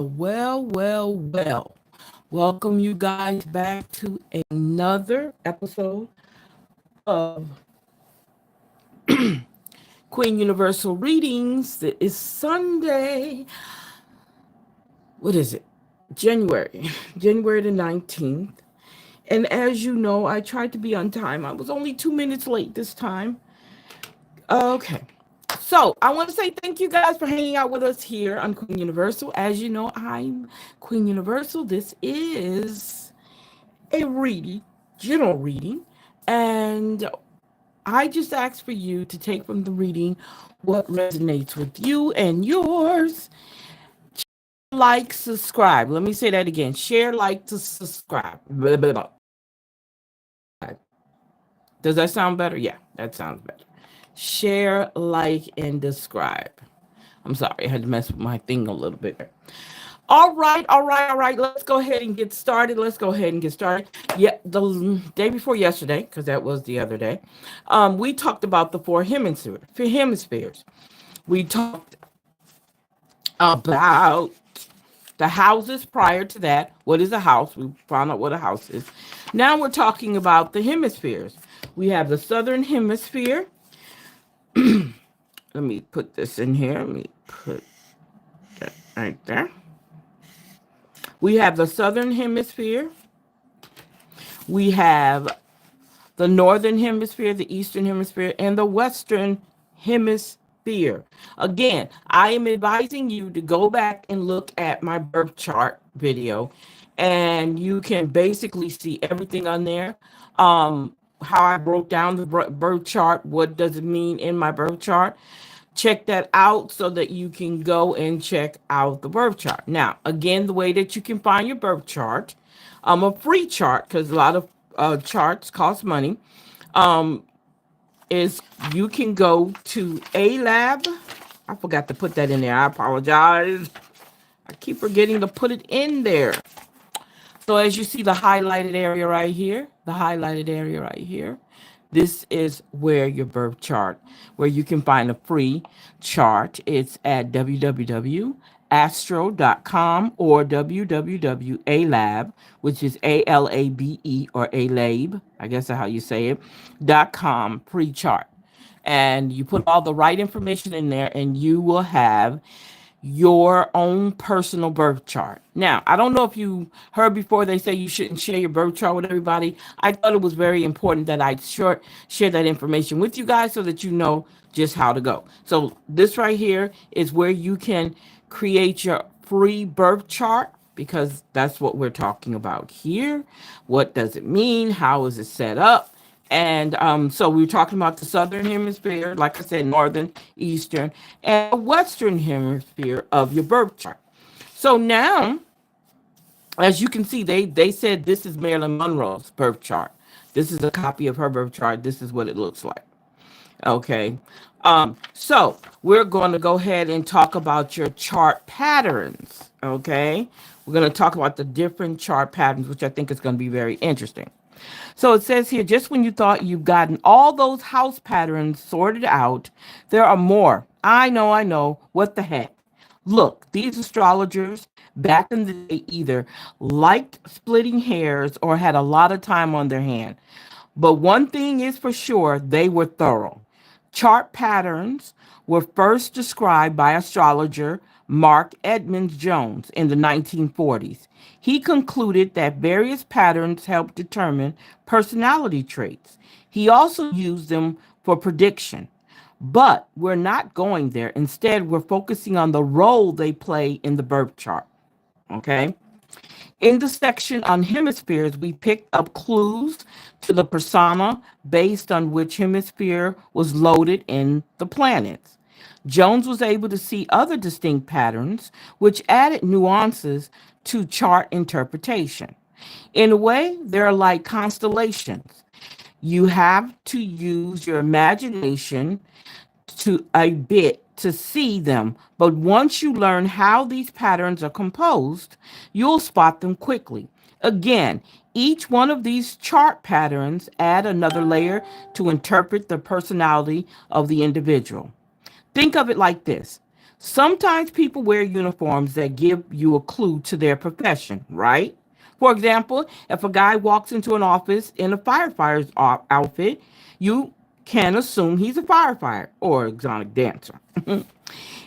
Well. Welcome you guys back to another episode of Queen Universal Readings. It is Sunday. What is it? January. January the 19th. And as you know, I tried to be on time. I was only 2 minutes late this time. Okay. So I want to say thank you guys for hanging out with us here on Queen Universal. As you know, I'm Queen Universal. This is a reading, general reading, and I just ask for you to take from the reading what resonates with you and yours. Like, subscribe. Let me say that again. Share, like, to subscribe. Blah, blah, blah. Does that sound better? Yeah, that sounds better. Share, like, and subscribe. I'm sorry, I had to mess with my thing a little bit. All right. Let's go ahead and get started. Yeah, the day before yesterday, because that was the other day, we talked about the four hemispheres. We talked about the houses prior to that. What is a house? We found out what a house is. Now we're talking about the hemispheres. We have the southern hemisphere. Let me put this in here. Let me put that right there. We have the southern hemisphere. We have the northern hemisphere, the eastern hemisphere, and the western hemisphere. Again, I am advising you to go back and look at my birth chart video, and you can basically see everything on there. How I broke down the birth chart, what does it mean in my birth chart. Check that out so that you can go and check out the birth chart. Now, again, the way that you can find your birth chart, a free chart, because a lot of charts cost money, um, is you can go to a lab. I forgot to put that in there. I apologize. I keep forgetting to put it in there. So as you see the highlighted area right here, this is where your birth chart, where you can find a free chart. It's at www.astro.com or www.alab, which is ALABE or ALABE, I guess that's how you say it, .com free chart. And you put all the right information in there and you will have your own personal birth chart. Now, I don't know if you heard before they say you shouldn't share your birth chart with everybody. I thought it was very important that I share that information with you guys so that you know just how to go. So this right here is where you can create your free birth chart because that's what we're talking about here. What does it mean? How is it set up? And so we were talking about the southern hemisphere, like I said, northern, eastern, and the western hemisphere of your birth chart. So now, as you can see, they said this is Marilyn Monroe's birth chart. This is a copy of her birth chart. This is what it looks like. Okay. So we're going to go ahead and talk about your chart patterns. Okay. We're going to talk about the different chart patterns, which I think is going to be very interesting. So it says here, just when you thought you've gotten all those house patterns sorted out, there are more. I know. What the heck? Look, these astrologers back in the day either liked splitting hairs or had a lot of time on their hand. But one thing is for sure, they were thorough. Chart patterns were first described by astrologer Mark Edmonds Jones in the 1940s. He concluded that various patterns help determine personality traits. He also used them for prediction. But we're not going there. Instead, we're focusing on the role they play in the birth chart. Okay? In the section on hemispheres, we picked up clues to the persona based on which hemisphere was loaded in the planets. Jones was able to see other distinct patterns, which added nuances to chart interpretation. In a way, they're like constellations. You have to use your imagination to a bit to see them, but once you learn how these patterns are composed, you'll spot them quickly. Again, each one of these chart patterns add another layer to interpret the personality of the individual. Think of it like this. Sometimes people wear uniforms that give you a clue to their profession, right? For example, if a guy walks into an office in a firefighter's outfit, you can assume he's a firefighter or exotic dancer.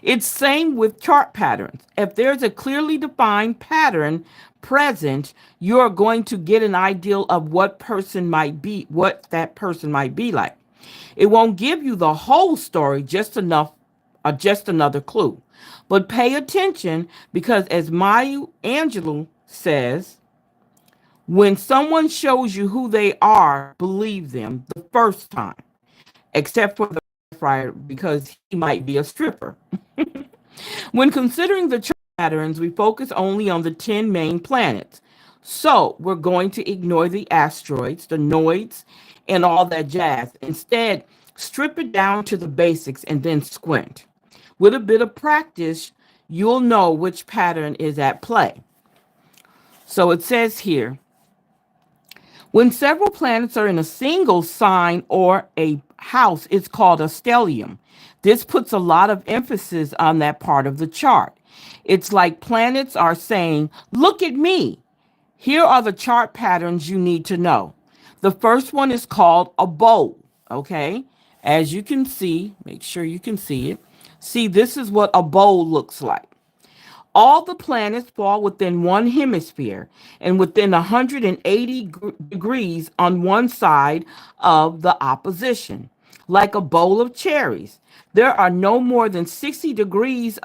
It's same with chart patterns. If there's a clearly defined pattern present, you're going to get an idea of what that person might be like. It won't give you the whole story, just another clue. But pay attention because as Maya Angelou says, when someone shows you who they are, believe them the first time, except for the firefighter because he might be a stripper. When considering the chart patterns, we focus only on the 10 main planets. So we're going to ignore the asteroids, the nodes, and all that jazz. Instead, strip it down to the basics and then squint. With a bit of practice, you'll know which pattern is at play. So it says here, when several planets are in a single sign or a house, it's called a stellium. This puts a lot of emphasis on that part of the chart. It's like planets are saying, look at me. Here are the chart patterns you need to know. The first one is called a bowl, okay? As you can see, make sure you can see it. See, this is what a bowl looks like. All the planets fall within one hemisphere and within 180 degrees on one side of the opposition, like a bowl of cherries. There are no more than 60 degrees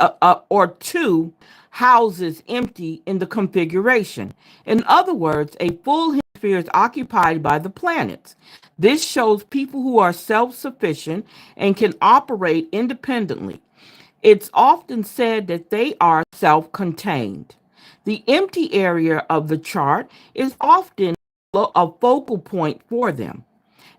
or two houses empty in the configuration. In other words, a full hemisphere is occupied by the planets. This shows people who are self sufficient and can operate independently. It's often said that they are self contained. The empty area of the chart is often a focal point for them,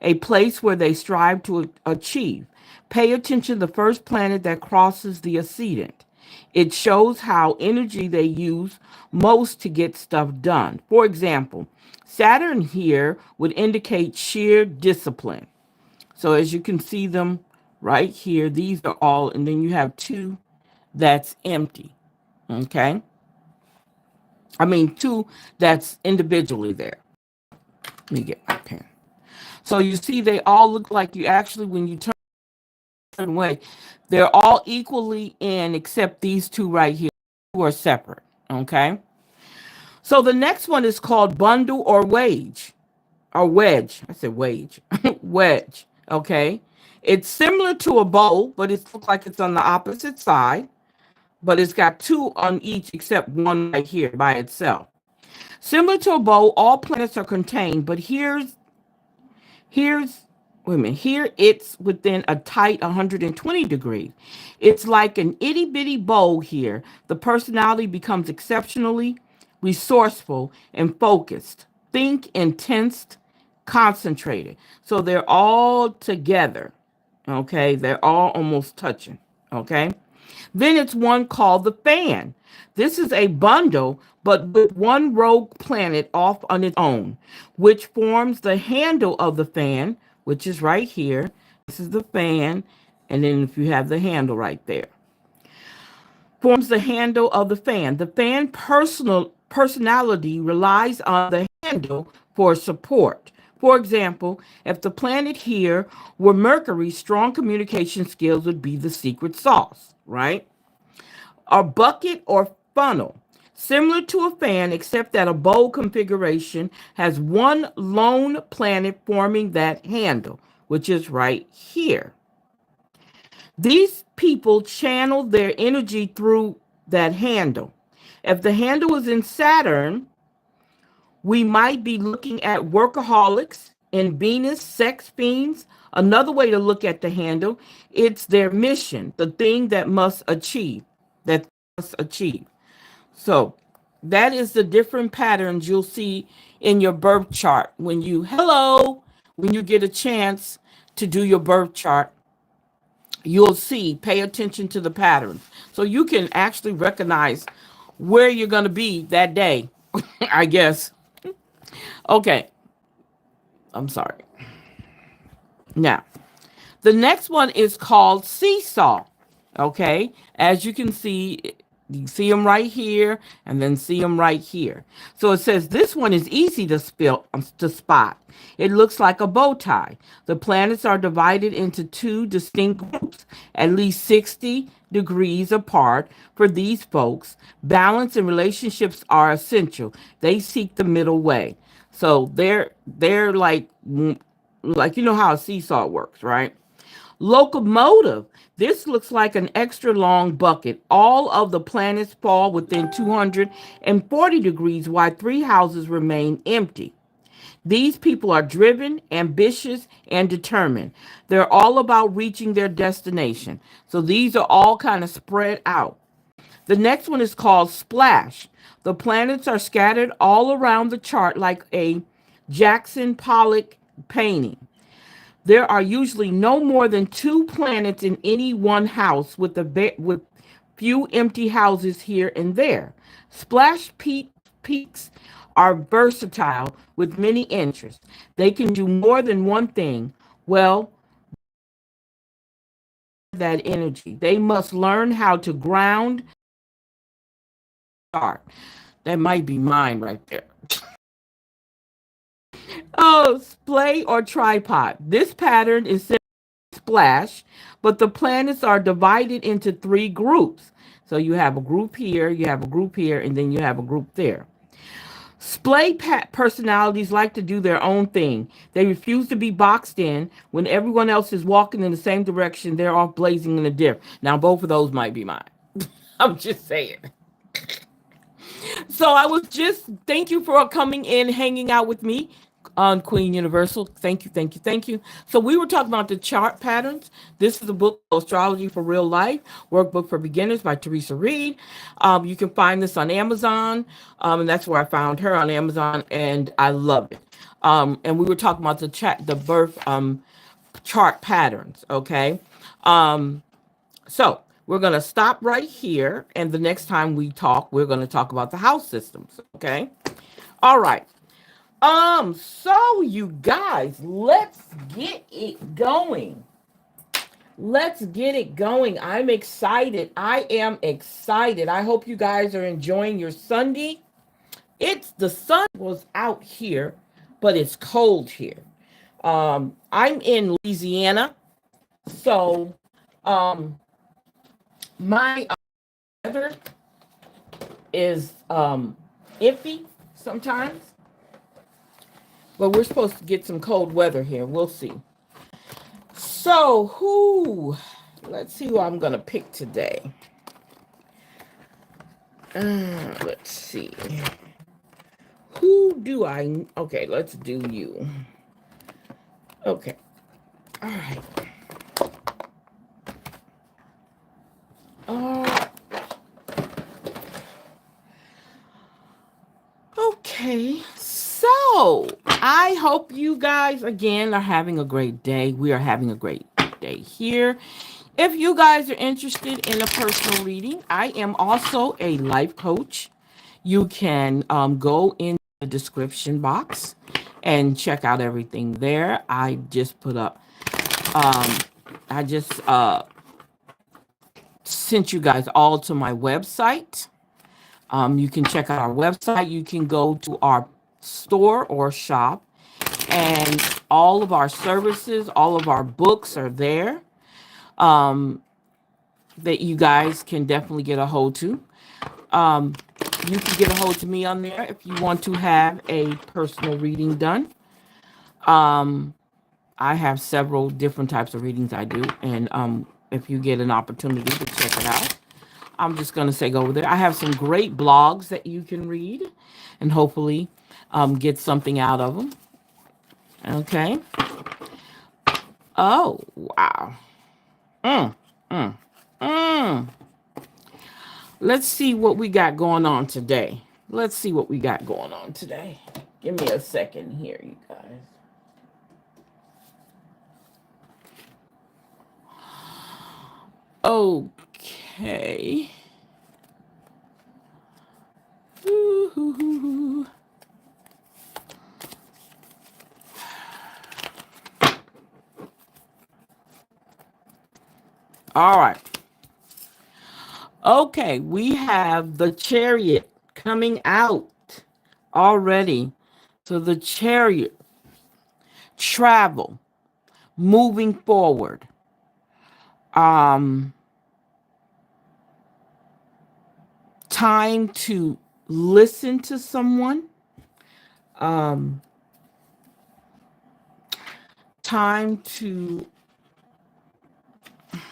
a place where they strive to achieve. Pay attention to the first planet that crosses the ascendant. It shows how energy they use most to get stuff done. For example, Saturn here would indicate sheer discipline. So as you can see them right here, these are all, and then you have two that's empty. Okay. I mean, two that's individually there. Let me get my pen. So you see, they all look like you actually, when you turn away, they're all equally in except these two right here who are separate. Okay. So the next one is called bundle or wage. Or wedge. I said wage. Wedge. Okay. It's similar to a bowl, but it looks like it's on the opposite side. But it's got two on each except one right here by itself. Similar to a bowl, all planets are contained, but here's wait a minute, here it's within a tight 120 degrees. It's like an itty bitty bowl here. The personality becomes exceptionally resourceful and focused. Think intense, concentrated. So they're all together. Okay, they're all almost touching. Okay. Then it's one called the fan. This is a bundle, but with one rogue planet off on its own, which forms the handle of the fan, which is right here. This is the fan, and then if you have the handle right there, forms the handle of the fan. The fan personality relies on the handle for support. For example, if the planet here were Mercury, strong communication skills would be the secret sauce, right? A bucket or funnel, similar to a fan, except that a bowl configuration has one lone planet forming that handle, which is right here. These people channel their energy through that handle. If the handle is in Saturn, we might be looking at workaholics. In Venus, sex fiends. Another way to look at the handle, it's their mission, the thing that must achieve. So that is the different patterns you'll see in your birth chart when you get a chance to do your birth chart. You'll see, pay attention to the patterns. So you can actually recognize where you're going to be that day, I guess. Okay, I'm sorry. Now, the next one is called seesaw. Okay, as you see them right here, and then see them right here. So it says this one is easy to spot. It looks like a bow tie. The planets are divided into two distinct groups, at least 60 degrees apart. For these folks, balance and relationships are essential. They seek the middle way. So they're like you know how a seesaw works, right? Locomotive. This looks like an extra long bucket. All of the planets fall within 240 degrees while three houses remain empty. These people are driven, ambitious, and determined. They're all about reaching their destination. So these are all kind of spread out. The next one is called Splash. The planets are scattered all around the chart like a Jackson Pollock painting. There are usually no more than two planets in any one house, with few empty houses here and there. Peaks are versatile with many interests. They can do more than one thing. Well, that energy. They must learn how to ground start. That might be mine right there. Oh, splay or tripod. This pattern is splash, but the planets are divided into three groups. So you have a group here, you have a group here, and then you have a group there. Personalities like to do their own thing. They refuse to be boxed in. When everyone else is walking in the same direction, they're off blazing in a dip. Now, both of those might be mine. I'm just saying. So I was just thank you for coming in, hanging out with me on Queen Universal. Thank you, thank you, thank you. So we were talking about the chart patterns. This is a book, Astrology for Real Life, workbook for beginners by Theresa Reed. You can find this on Amazon, and that's where I found her on Amazon, and I love it. And we were talking about the birth chart patterns. Okay. So we're going to stop right here. And the next time we talk, we're going to talk about the house systems. Okay. All right. So you guys, let's get it going. Let's get it going. I'm excited. I am excited. I hope you guys are enjoying your Sunday. The sun was out here, but it's cold here. I'm in Louisiana. So, my weather is iffy sometimes, but we're supposed to get some cold weather here. We'll see. So, let's see who I'm going to pick today. Let's see. Okay, let's do you. Okay. All right. Okay. So, I hope you guys again are having a great day. We are having a great day here. If you guys are interested in a personal reading, I am also a life coach. You can go in the description box and check out everything there. I just put up, I just sent you guys all to my website. You can check out our website. You can go to our store or shop, and all of our services, all of our books are there that you guys can definitely get a hold to. You can get a hold to me on there if you want to have a personal reading done. I have several different types of readings I do, and if you get an opportunity to check it out, I'm just going to say go over there. I have some great blogs that you can read and hopefully get something out of them. Okay. Oh, wow. Mm, mm, mm. Let's see what we got going on today. Let's see what we got going on today. Give me a second here, you guys. Okay. Ooh. All right. Okay, we have the Chariot coming out already. So the Chariot, travel, moving forward, um, time to listen to someone, um, time to,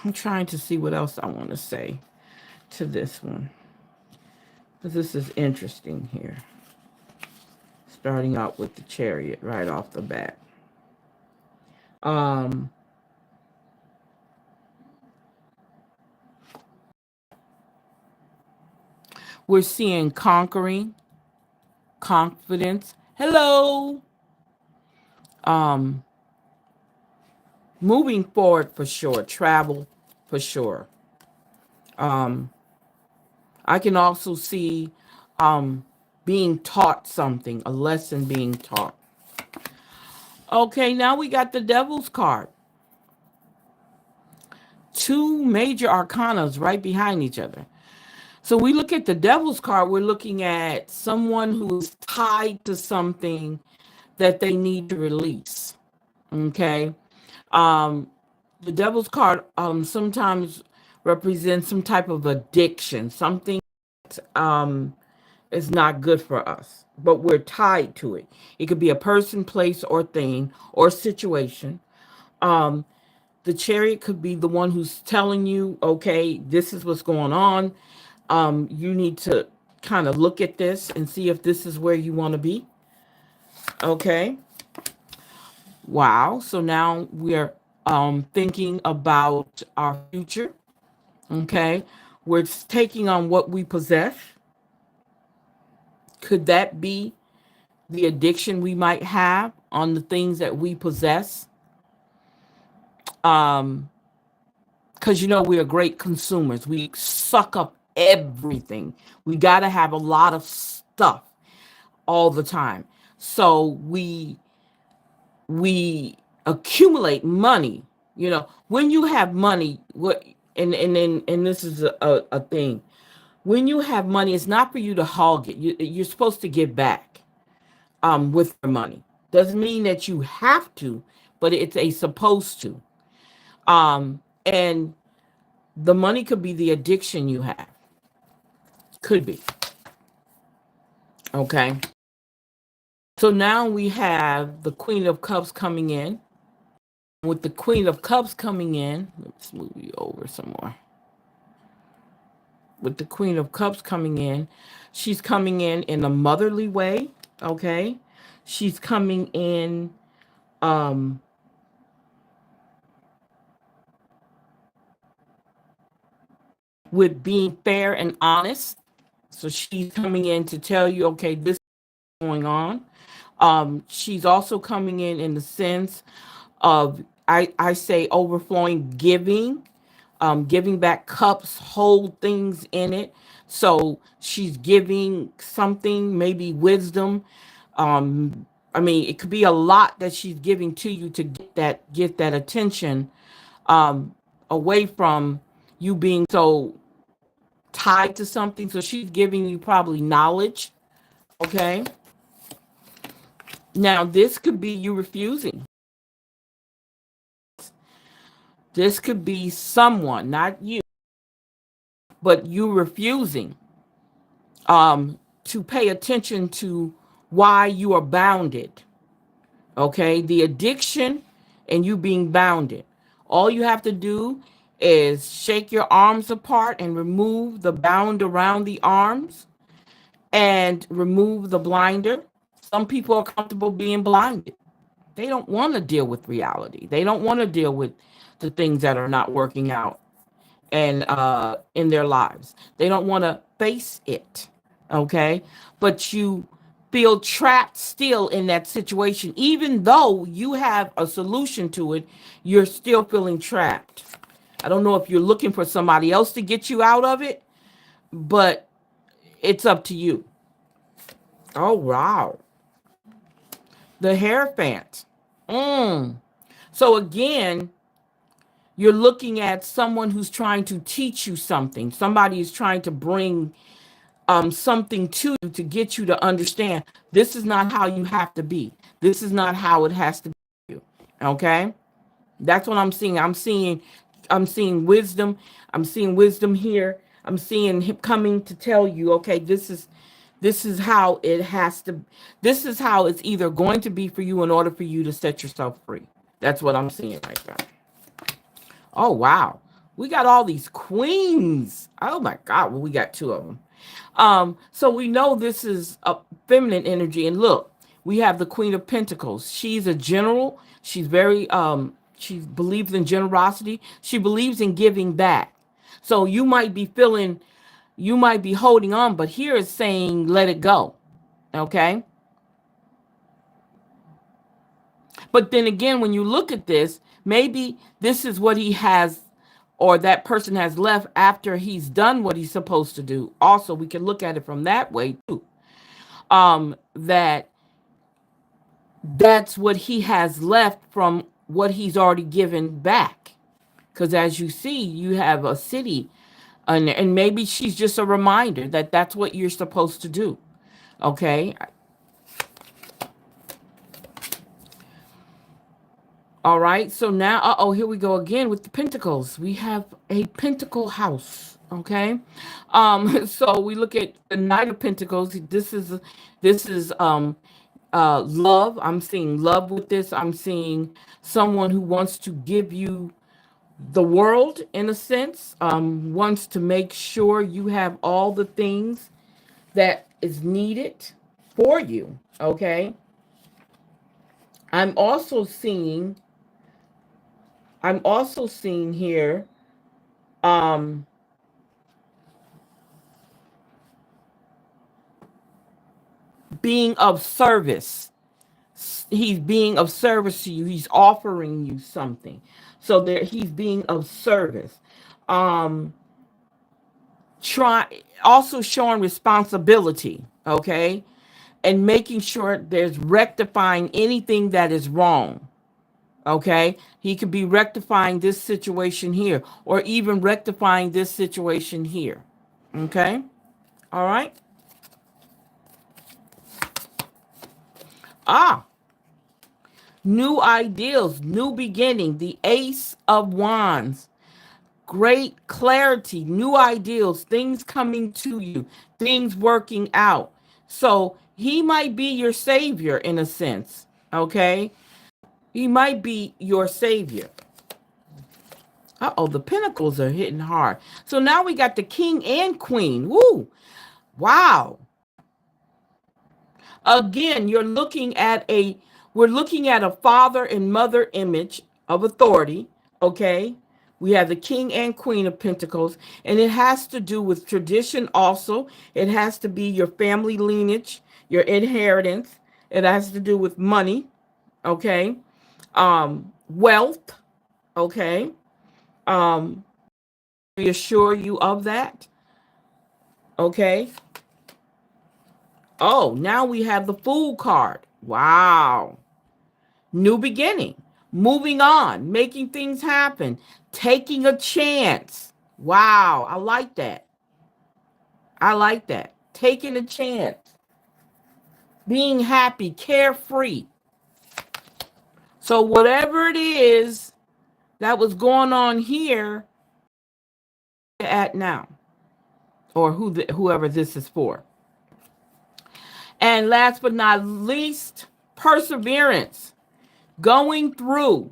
I'm trying to see what else I want to say to this one, because this is interesting here. Starting out with the Chariot right off the bat. Um, we're seeing conquering, confidence. Hello. Um, moving forward for sure. Travel for sure. Um, I can also see um, being taught something, a lesson being taught. Okay, now we got the Devil's card. Two major arcanas right behind each other. So we look at the Devil's card, we're looking at someone who is tied to something that they need to release. Okay. Um, the Devil's card sometimes represents some type of addiction, something um, is not good for us, but we're tied to it. It could be a person, place, or thing, or situation. Um, the Chariot could be the one who's telling you, okay, this is what's going on. You need to kind of look at this and see if this is where you want to be. Okay. Wow. So now we're thinking about our future. Okay. We're taking on what we possess. Could that be the addiction we might have on the things that we possess? Um, because we are great consumers. We suck up everything. We got to have a lot of stuff all the time. So we accumulate money. When you have money, what and this is a thing. When you have money, it's not for you to hog it. You're supposed to give back with your money. Doesn't mean that you have to, but it's a supposed to. And the money could be the addiction you have. Could be. Okay. So now we have the Queen of Cups coming in. With the Queen of Cups coming in, let's move you over some more. With the Queen of Cups coming in, she's coming in a motherly way. Okay. She's coming in um with being fair and honest. So she's coming in to tell you, okay, this is going on. She's also coming in the sense of, I say, overflowing giving, giving back. Cups hold things in it. So she's giving something, maybe wisdom. I mean, it could be a lot that she's giving to you to get that attention away from you being so tied to something. So she's giving you probably knowledge. Okay. Now this could be you refusing. This could be someone, not you, but you refusing to pay attention to why you are bounded. Okay. The addiction and you being bounded. All you have to do is shake your arms apart and remove the bound around the arms and remove the blinder. Some people are comfortable being blinded. They don't want to deal with reality. They don't want to deal with the things that are not working out and in their lives. They don't want to face it. Okay? But you feel trapped still in that situation. Even though you have a solution to it, you're still feeling trapped. I don't know if you're looking for somebody else to get you out of it, but it's up to you. Oh, wow. The Hierophant. So again, You're looking at someone who's trying to teach you something. Somebody is trying to bring something to you to get you to understand this is not how you have to be. This is not how it has to be. Okay? That's what I'm seeing. I'm seeing wisdom. I'm seeing wisdom here. I'm seeing him coming to tell you, okay, this is how it has to, this is how it's either going to be for you in order for you to set yourself free. That's what I'm seeing right now. Oh wow. We got all these queens. Oh my God. Well, we got two of them. So we know this is a feminine energy. And look, we have the Queen of Pentacles. She's a general. She's very she believes in generosity. She believes in giving back. So you might be holding on, but here it's saying let it go. Okay? But then again, when you look at this, maybe this is what he has or that person has left after he's done what he's supposed to do. Also, we can look at it from that way too. That that's what he has left from what he's already given back. Because as you see, you have a city, and maybe she's just a reminder that that's what you're supposed to do. Okay. All right. So now, here we go again with the pentacles. We have a pentacle house. Okay. So we look at the Knight of Pentacles. This is love. I'm seeing love with this. I'm seeing someone who wants to give you the world in a sense, wants to make sure you have all the things that is needed for you. Okay. I'm also seeing, I'm also seeing here, um, being of service. He's being of service to you. He's offering you something. So there he's being of service. Um try Also showing responsibility, okay? And making sure there's rectifying anything that is wrong. Okay? He could be rectifying this situation here or even rectifying this situation here. Okay? All right? Ah, new ideals, new beginning, the Ace of Wands. Great clarity, new ideals, things coming to you, things working out. So he might be your savior in a sense, okay? He might be your savior. Uh-oh, the pentacles are hitting hard. So now we got the king and queen. Woo! Wow. Again, we're looking at a father and mother image of authority, okay? We have the king and queen of pentacles, and it has to do with tradition also. It has to be your family lineage, your inheritance. It has to do with money, okay? Wealth, okay? Um, reassure you of that, okay? Oh, now we have the Fool card. Wow. New beginning, moving on, making things happen, taking a chance. Wow, I like that. I like that. Taking a chance, being happy, carefree. So, whatever it is that was going on here at now, or whoever this is for. And last but not least, perseverance, going through,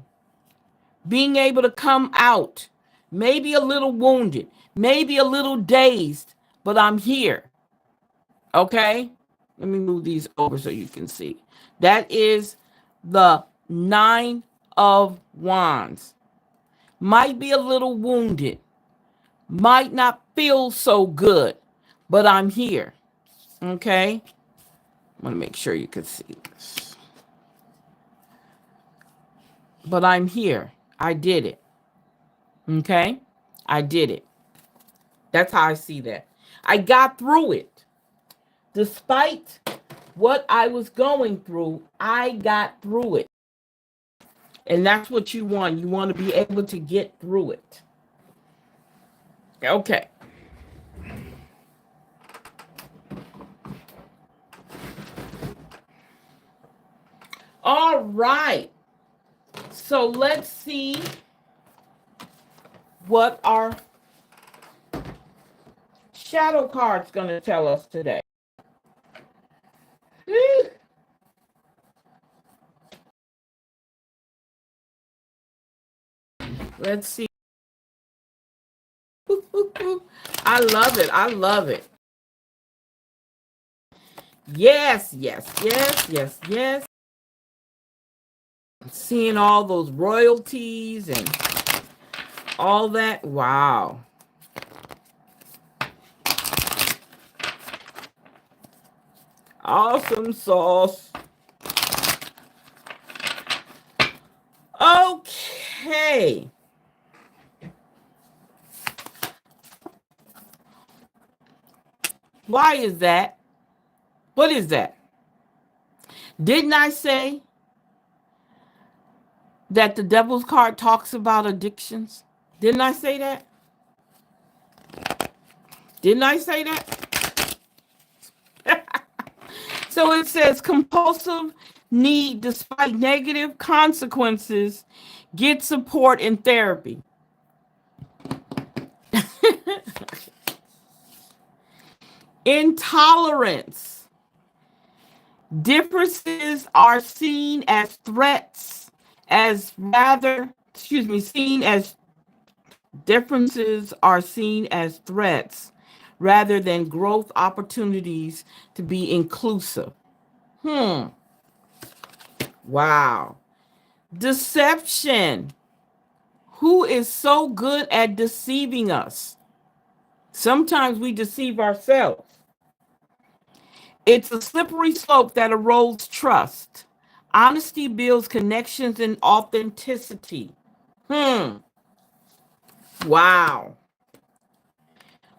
being able to come out, maybe a little wounded, maybe a little dazed, but I'm here. Okay? Let me move these over so you can see. That is the Nine of Wands. Might be a little wounded, might not feel so good, but I'm here. Okay? I want to make sure you can see this. But I'm here. I did it. Okay? I did it. That's how I see that. I got through it. Despite what I was going through, I got through it. And that's what you want. You want to be able to get through it. Okay. All right. So let's see what our shadow card's going to tell us today. Let's see. I love it. I love it. Yes, yes, yes, yes, yes. Seeing all those royalties and all that. Wow. Awesome sauce. Okay. Why is that? What is that? Didn't I say that the devil's card talks about addictions? Didn't I say that? Didn't I say that? So it says compulsive need, despite negative consequences, get support in therapy. Intolerance. Differences are seen as threats, seen as differences are seen as threats rather than growth opportunities to be inclusive. Wow. Deception. Who is so good at deceiving us? Sometimes we deceive ourselves. It's a slippery slope that erodes trust. Honesty builds connections and authenticity. Wow.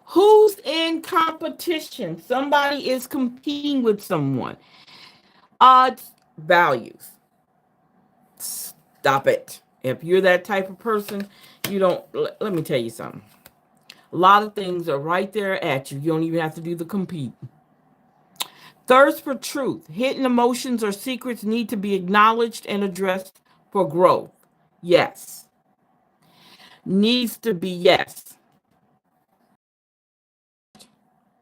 Who's in competition? Somebody is competing with someone. Odds, values. Stop it. If you're that type of person, you don't. Let me tell you something. A lot of things are right there at you. You don't even have to do the compete. Thirst for truth. Hidden emotions or secrets need to be acknowledged and addressed for growth. Yes. Needs to be yes.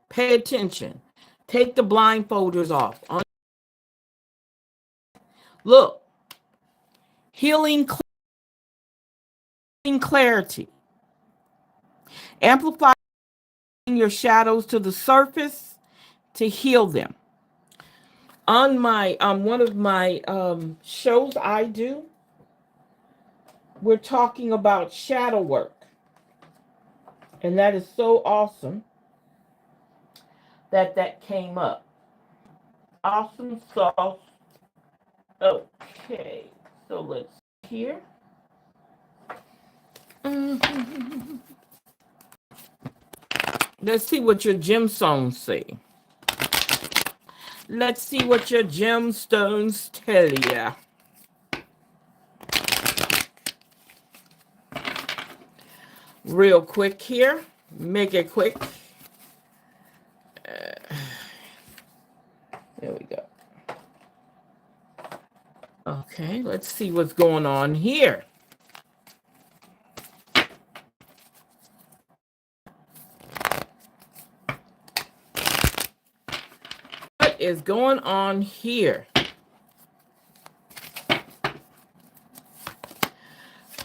Pay attention. Take the blindfolders off. Look. Healing clarity. Amplify your shadows to the surface to heal them. On my one of my shows I do, we're talking about shadow work. And that is so awesome that came up. Awesome sauce. Okay, so let's see here. Let's see what your gemstones say. Let's see what your gemstones tell you. Real quick here. Make it quick. There we go. Okay, let's see what's going on here. What is going on here?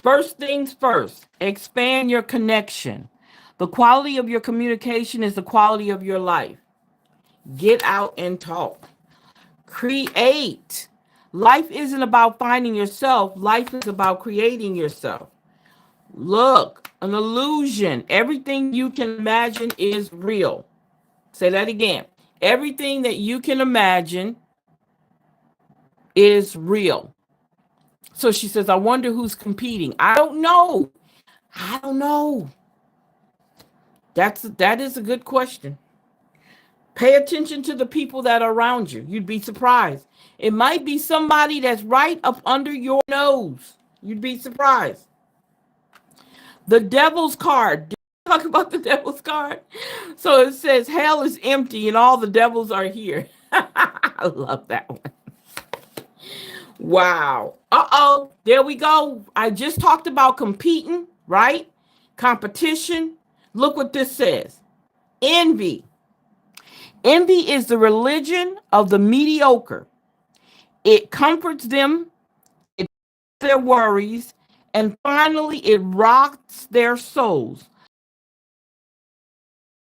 First things first, expand your connection. The quality of your communication is the quality of your life. Get out and talk. Create. Life isn't about finding yourself. Life is about creating yourself. Look, an illusion. Everything you can imagine is real. Say that again. Everything that you can imagine is real. So she says, I wonder who's competing. I don't know. I don't know. That is a good question. Pay attention to the people that are around you. You'd be surprised. It might be somebody that's right up under your nose. You'd be surprised. The devil's card. Did we talk about the devil's card? So it says hell is empty and all the devils are here. I love that one. Wow. Uh-oh. There we go. I just talked about competing, right? Competition. Look what this says. Envy. Envy is the religion of the mediocre. It comforts them, it their worries, and finally it rots their souls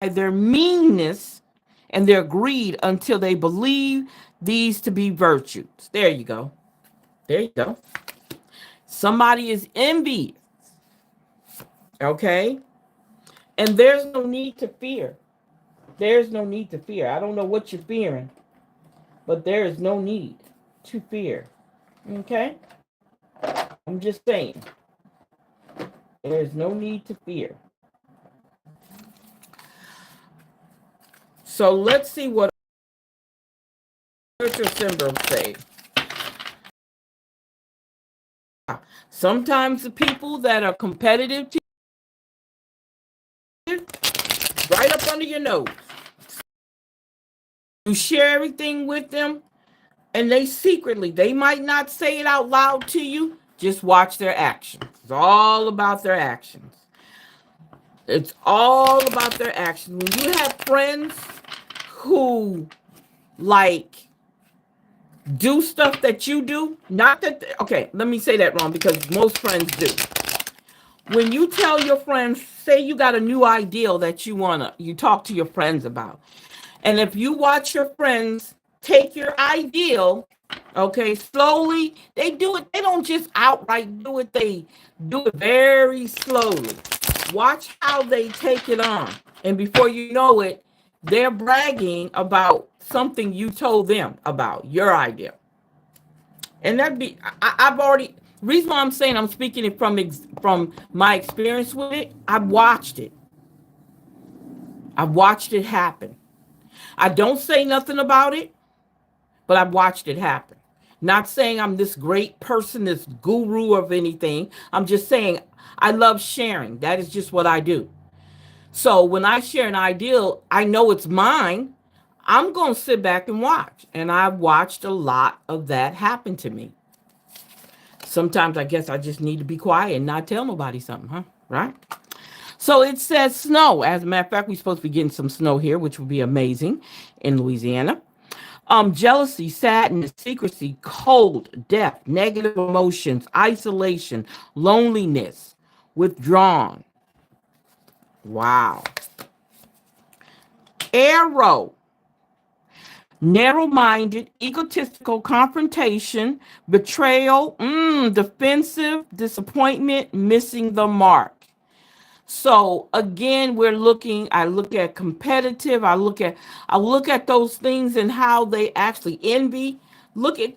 by their meanness and their greed until they believe these to be virtues. There you go. There you go. Somebody is envious, okay? And there's no need to fear. There's no need to fear. I don't know what you're fearing, but there is no need to fear. Okay? I'm just saying. There's no need to fear. So let's see what spiritual symbols say. Sometimes the people that are competitive to you, right up under your nose. You share everything with them, and they might not say it out loud to you. Just watch their actions. It's all about their actions. It's all about their actions. When you have friends who like do stuff that you do, not that, okay, let me say that wrong because most friends do. When you tell your friends, say you got a new ideal that you talk to your friends about. And if you watch your friends take your ideal, okay, slowly, they do it. They don't just outright do it. They do it very slowly. Watch how they take it on. And before you know it, they're bragging about something you told them about, your idea. And I've already, reason why I'm saying I'm speaking it from my experience with it, I've watched it. I've watched it happen. I don't say nothing about it, but I've watched it happen. Not saying I'm this great person, this guru of anything. I'm just saying I love sharing. That is just what I do. So when I share an ideal, I know it's mine. I'm going to sit back and watch. And I've watched a lot of that happen to me. Sometimes I guess I just need to be quiet and not tell nobody something, huh? Right? So it says snow. As a matter of fact, we're supposed to be getting some snow here, which would be amazing in Louisiana. Jealousy, sadness, secrecy, cold, death, negative emotions, isolation, loneliness, withdrawn. Wow. Arrow. Narrow-minded, egotistical, confrontation, betrayal, defensive, disappointment, missing the mark. So again, I look at competitive, I look at those things and how they actually envy. Look at,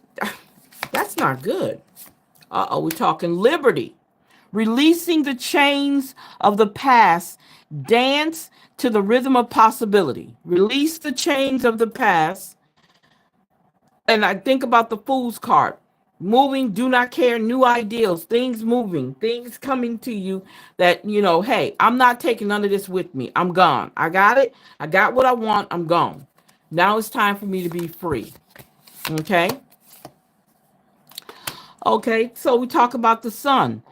that's not good. We're talking liberty. Releasing the chains of the past, dance to the rhythm of possibility. Release the chains of the past. And I think about the fool's card. Moving, do not care, new ideals, things moving, things coming to you that, hey, I'm not taking none of this with me. I'm gone. I got it. I got what I want. I'm gone. Now it's time for me to be free. Okay. Okay. So we talk about the sun.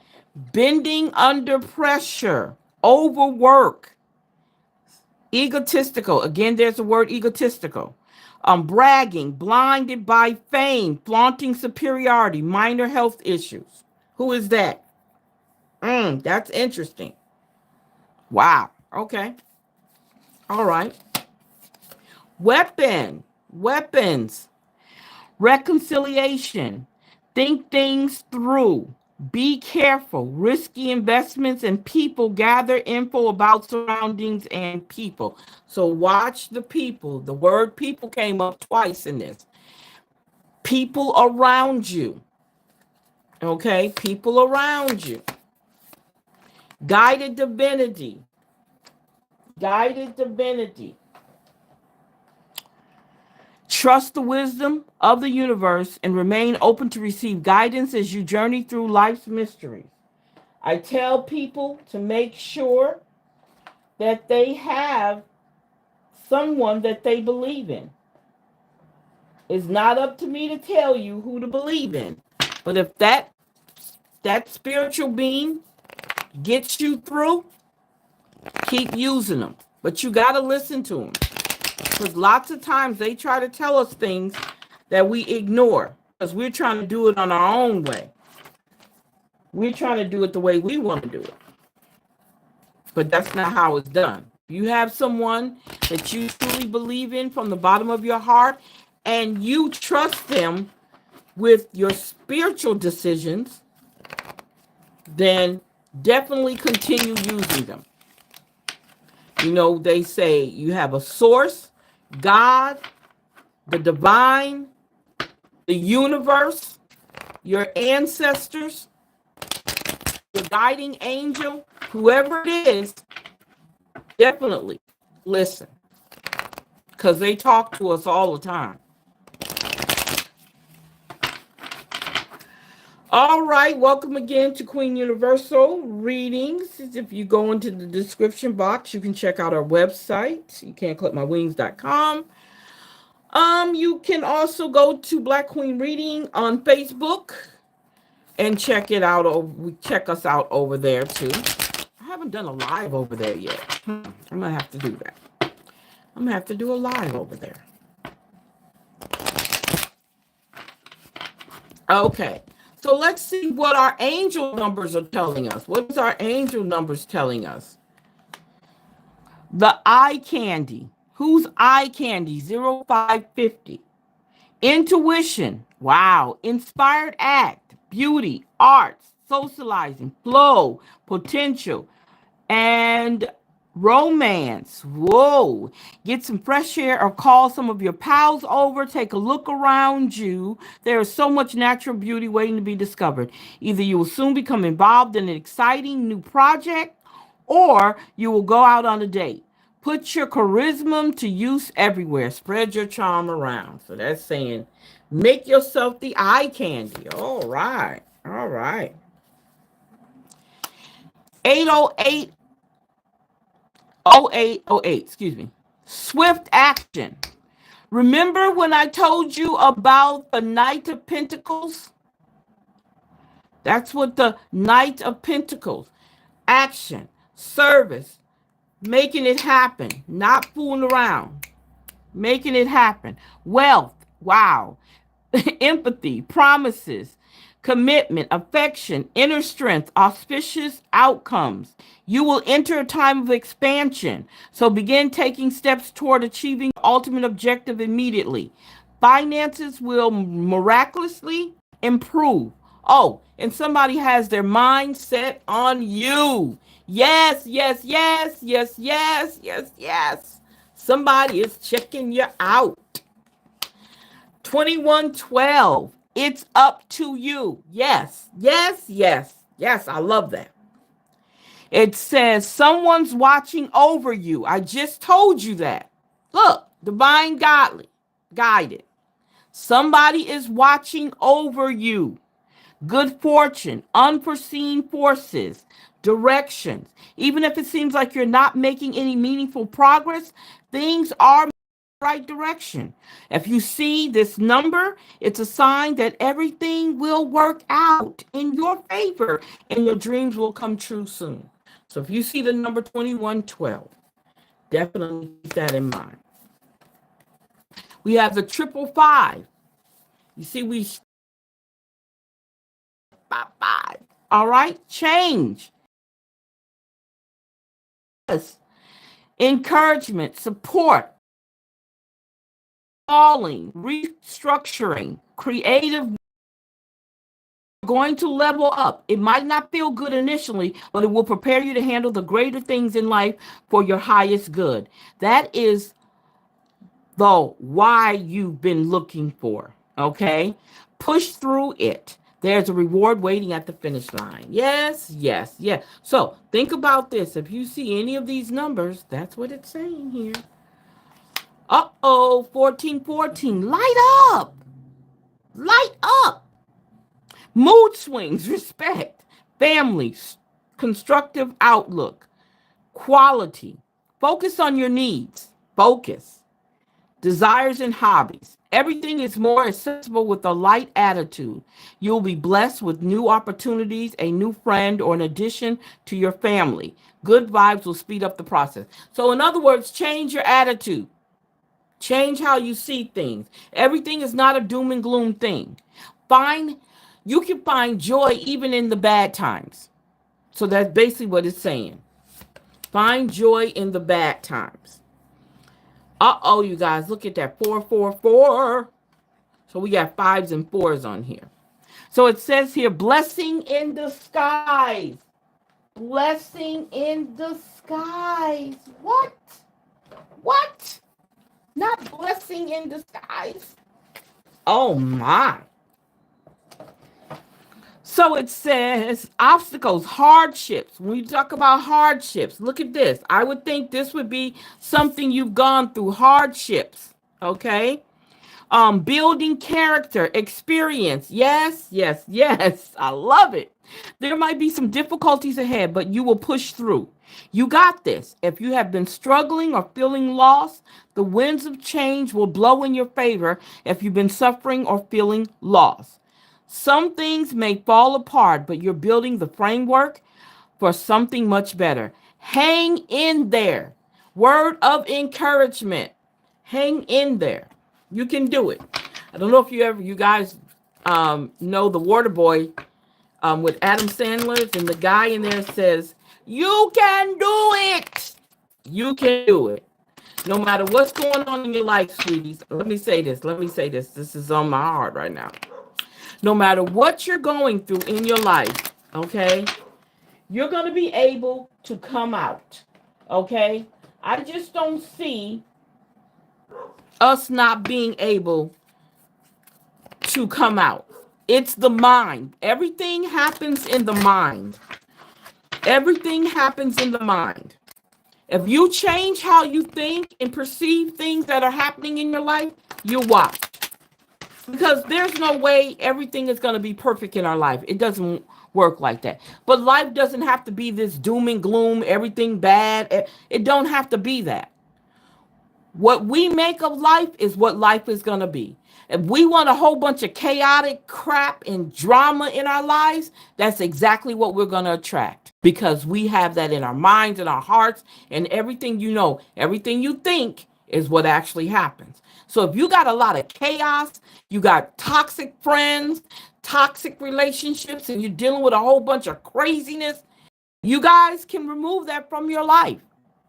Bending under pressure, overwork, egotistical. Again, there's the word egotistical. Bragging, blinded by fame, flaunting superiority, minor health issues. Who is that? That's interesting. Wow. Okay. All right. Weapons, reconciliation, think things through, be careful, risky investments, and people, gather info about surroundings and people. So watch the people. The word people came up twice in this. People around you. Okay, people around you. Guided divinity. Guided divinity. Trust the wisdom of the universe and remain open to receive guidance as you journey through life's mysteries. I tell people to make sure that they have someone that they believe in. It's not up to me to tell you who to believe in. But if that spiritual being gets you through, keep using them. But you got to listen to them. Because lots of times they try to tell us things that we ignore because we're trying to do it on our own way. We're trying to do it the way we want to do it. But that's not how it's done. You have someone that you truly believe in from the bottom of your heart and you trust them with your spiritual decisions, then definitely continue using them. You know, they say you have a source, God, the divine, the universe, your ancestors, your guiding angel, whoever it is, definitely listen. Because they talk to us all the time. All right, welcome again to Queen Universal Readings. If you go into the description box, you can check out our website. You can clickmywings.com. You can also go to Black Queen Reading on Facebook and check it out. Check us out over there too. I haven't done a live over there yet. I'm gonna have to do that. I'm gonna have to do a live over there. Okay, so let's see what our angel numbers are telling us. What is our angel numbers telling us? The eye candy. Who's eye candy? 0550. Intuition. Wow. Inspired act. Beauty. Arts. Socializing. Flow. Potential. And romance. Whoa. Get some fresh air or call some of your pals over. Take a look around you. There is so much natural beauty waiting to be discovered. Either you will soon become involved in an exciting new project or you will go out on a date. Put your charisma to use everywhere. Spread your charm around. So that's saying make yourself the eye candy. All right. All right. 808 0808, excuse me. Swift action. Remember when I told you about the Knight of Pentacles? That's what the Knight of Pentacles. Action, service, making it happen, not fooling around, making it happen. Wealth, wow. Empathy, promises, commitment, affection, inner strength, auspicious outcomes. You will enter a time of expansion. So begin taking steps toward achieving the ultimate objective immediately. Finances will miraculously improve. Oh, and somebody has their mind set on you. Yes, yes, yes, yes, yes, yes, yes. Somebody is checking you out. 2112. It's up to you. Yes, yes, yes, yes. I love that. It says someone's watching over you. I just told you that. Look, divine godly, guided. Somebody is watching over you. Good fortune, unforeseen forces, directions. Even if it seems like you're not making any meaningful progress, things are right direction. If you see this number, it's a sign that everything will work out in your favor and your dreams will come true soon. So if you see the number 2112, definitely keep that in mind. We have the 555. You see, we 5. All right, change. Yes. Encouragement, support, falling, restructuring, creative, going to level up. It might not feel good initially, but it will prepare you to handle the greater things in life for your highest good. That is the why you've been looking for. Okay? Push through it. There's a reward waiting at the finish line. Yes, yes, yes. So think about this. If you see any of these numbers, that's what it's saying here. Uh-oh, 1414. Light up. Light up. Mood swings, respect, families, constructive outlook, quality. Focus on your needs. Focus. Desires and hobbies. Everything is more accessible with a light attitude. You'll be blessed with new opportunities, a new friend, or an addition to your family. Good vibes will speed up the process. So, in other words, change your attitude. Change how you see things. Everything is not a doom and gloom thing. Find You can find joy even in the bad times. So that's basically what it's saying. Find joy in the bad times. Uh-oh, you guys, look at that 444. So we got fives and fours on here. So it says here, blessing in disguise. Blessing in disguise. What? What? Not blessing in disguise. Oh my. So it says obstacles, hardships. When you talk about hardships, look at this. I would think this would be something you've gone through, hardships. Okay. Building character, experience. Yes, yes, yes. I love it. There might be some difficulties ahead, but you will push through. You got this. If you have been struggling or feeling lost, the winds of change will blow in your favor if you've been suffering or feeling lost. Some things may fall apart, but you're building the framework for something much better. Hang in there. Word of encouragement. Hang in there. You can do it. I don't know if you guys know the Water Boy with Adam Sandler, and the guy in there says, "You can do it. You can do it. No matter what's going on in your life, sweeties." Let me say this. Let me say this. This is on my heart right now. No matter what you're going through in your life, okay, you're going to be able to come out. Okay? I just don't see us not being able to come out. It's the mind. Everything happens in the mind. Everything happens in the mind. If you change how you think and perceive things that are happening in your life, you'll watch. Because there's no way everything is going to be perfect in our life. It doesn't work like that. But life doesn't have to be this doom and gloom, everything bad. It don't have to be that. What we make of life is what life is going to be. If we want a whole bunch of chaotic crap and drama in our lives, that's exactly what we're going to attract, because we have that in our minds and our hearts, and everything everything you think is what actually happens. So if you got a lot of chaos, you got toxic friends, toxic relationships, and you're dealing with a whole bunch of craziness, you guys can remove that from your life.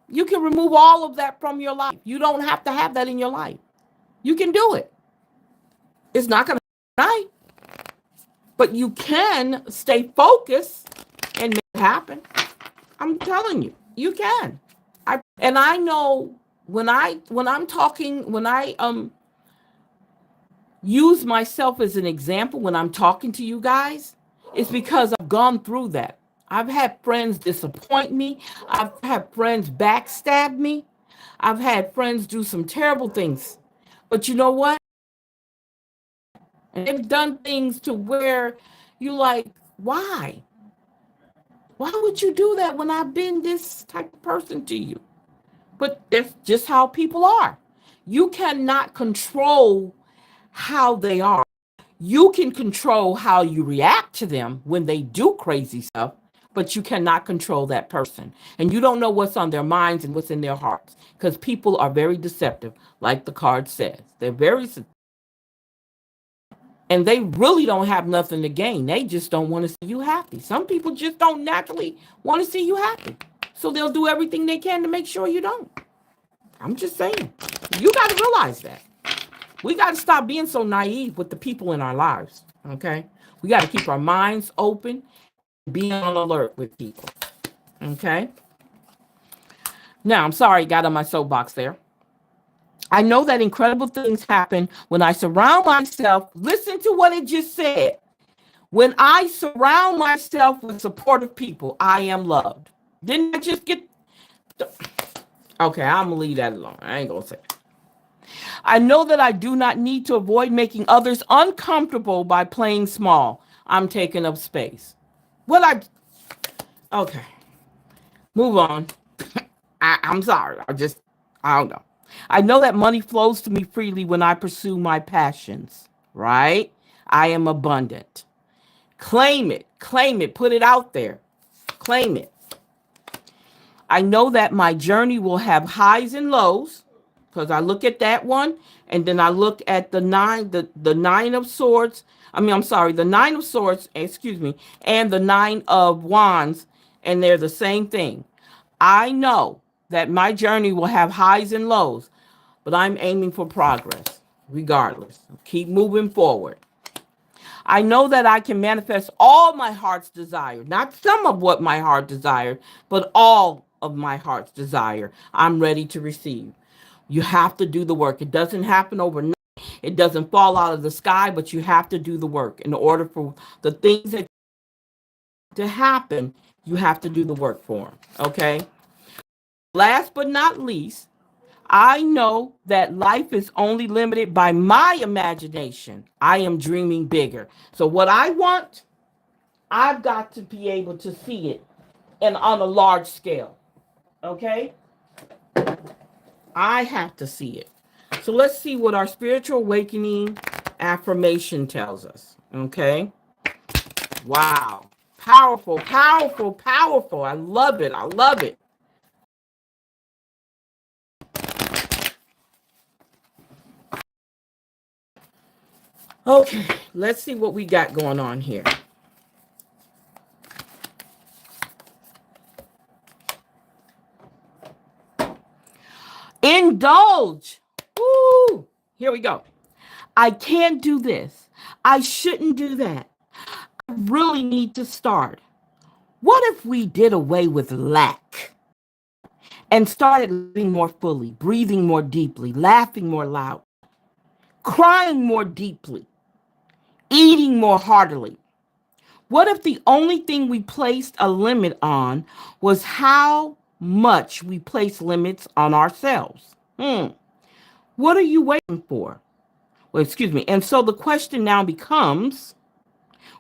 You can remove all of that from your life. You don't have to have that in your life. You can do it. It's not going to be right, but you can stay focused and make it happen. I'm telling you, you can. I know when I'm talking, when I use myself as an example when I'm talking to you guys, it's because I've gone through that. I've had friends disappoint me. I've had friends backstab me. I've had friends do some terrible things. But you know what? And they've done things to where you like, why? Why would you do that when I've been this type of person to you? But that's just how people are. You cannot control how they are. You can control how you react to them when they do crazy stuff, but you cannot control that person. And you don't know what's on their minds and what's in their hearts, because people are very deceptive, like the card says. They're very, and they really don't have nothing to gain. They just don't want to see you happy. Some people just don't naturally want to see you happy. So they'll do everything they can to make sure you don't. I'm just saying. You got to realize that. We got to stop being so naive with the people in our lives, okay? We got to keep our minds open, be on alert with people, okay? Now, I'm sorry I got on my soapbox there. I know that incredible things happen when I surround myself. Listen to what it just said. When I surround myself with supportive people, I am loved. Didn't I just get... Okay, I'm going to leave that alone. I ain't going to say it. I know that I do not need to avoid making others uncomfortable by playing small. I'm taking up space. Well, okay, move on. I'm sorry. I don't know. I know that money flows to me freely when I pursue my passions, right? I am abundant. Claim it, put it out there, claim it. I know that my journey will have highs and lows because I look at that one and then I look at the nine of swords. I'm sorry, the nine of swords, excuse me, and the nine of wands, and they're the same thing. I know that my journey will have highs and lows, but I'm aiming for progress regardless. Keep moving forward. I know that I can manifest all my heart's desire, not some of what my heart desired, but all of my heart's desire. I'm ready to receive. You have to do the work. It doesn't happen overnight. It doesn't fall out of the sky, but you have to do the work. In order for the things that to happen, you have to do the work for them. Okay? Last but not least, I know that life is only limited by my imagination. I am dreaming bigger. So what I want, I've got to be able to see it and on a large scale. Okay? I have to see it. So let's see what our spiritual awakening affirmation tells us. Okay? Wow. Powerful, powerful, powerful. I love it. I love it. Okay, let's see what we got going on here. Indulge. Woo! Here we go. I can't do this. I shouldn't do that. I really need to start. What if we did away with lack and started living more fully, breathing more deeply, laughing more loud, crying more deeply, eating more heartily? What if the only thing we placed a limit on was how much we place limits on ourselves? What are you waiting for? Well, excuse me. And so the question now becomes,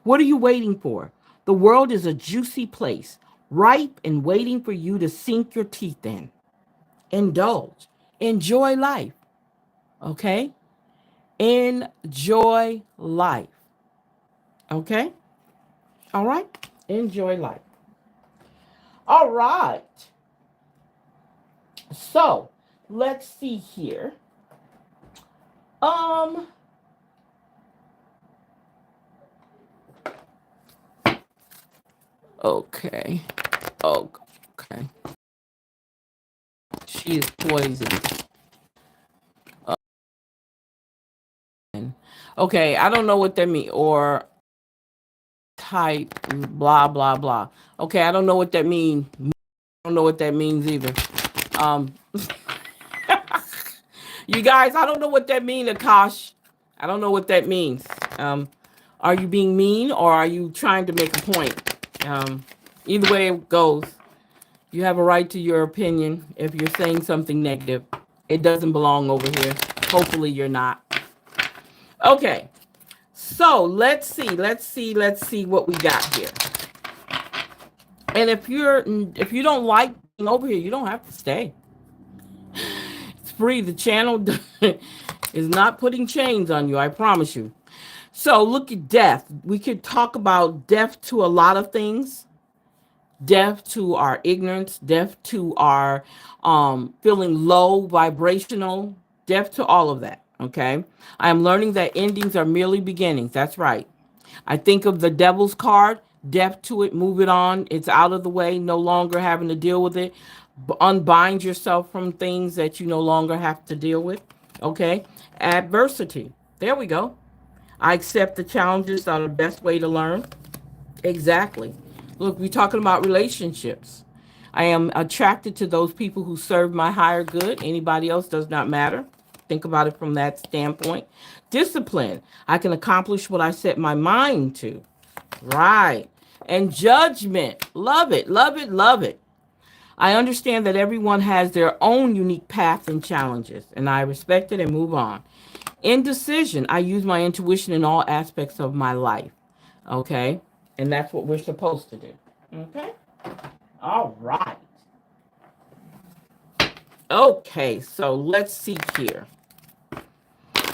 what are you waiting for? The world is a juicy place, ripe and waiting for you to sink your teeth in. Indulge. Enjoy life. Okay? Enjoy life. Okay? All right? Enjoy life. All right. So, let's see here. Um okay. Oh, okay. She is poisoned. Okay, I don't know what that means. Or type blah blah blah. Okay, I don't know what that means. I don't know what that means either. Um you guys, I don't know what that means, Akash. I don't know what that means. Are you being mean or are you trying to make a point? Either way it goes, you have a right to your opinion. If you're saying something negative, it doesn't belong over here. Hopefully you're not. Okay. So let's see what we got here. And if you don't like being over here, you don't have to stay. It's free. The channel is not putting chains on you, I promise you. So look at death. We could talk about death to a lot of things. Death to our ignorance, death to our feeling low vibrational, death to all of that. Okay. I am learning that endings are merely beginnings. That's right. I think of the devil's card, death to it, move it on. It's out of the way, no longer having to deal with it. Unbind yourself from things that you no longer have to deal with. Okay. Adversity. There we go. I accept the challenges are the best way to learn. Exactly. Look, we're talking about relationships. I am attracted to those people who serve my higher good. Anybody else does not matter. Think about it from that standpoint. Discipline. I can accomplish what I set my mind to. Right. And judgment. Love it, love it, love it. I understand that everyone has their own unique path and challenges, and I respect it and move on. Indecision, I use my intuition in all aspects of my life. Okay? And that's what we're supposed to do. Okay? All right. Okay, so let's see here.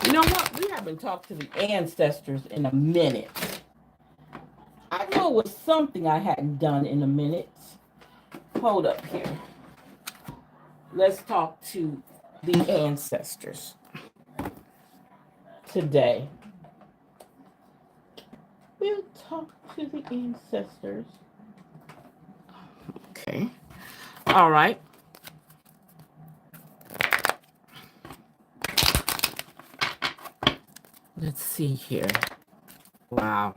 You know what? We haven't talked to the ancestors in a minute. I know it was something I hadn't done in a minute. Hold up here. Let's talk to the ancestors today. We'll talk to the ancestors. Okay. All right. Let's see here. Wow.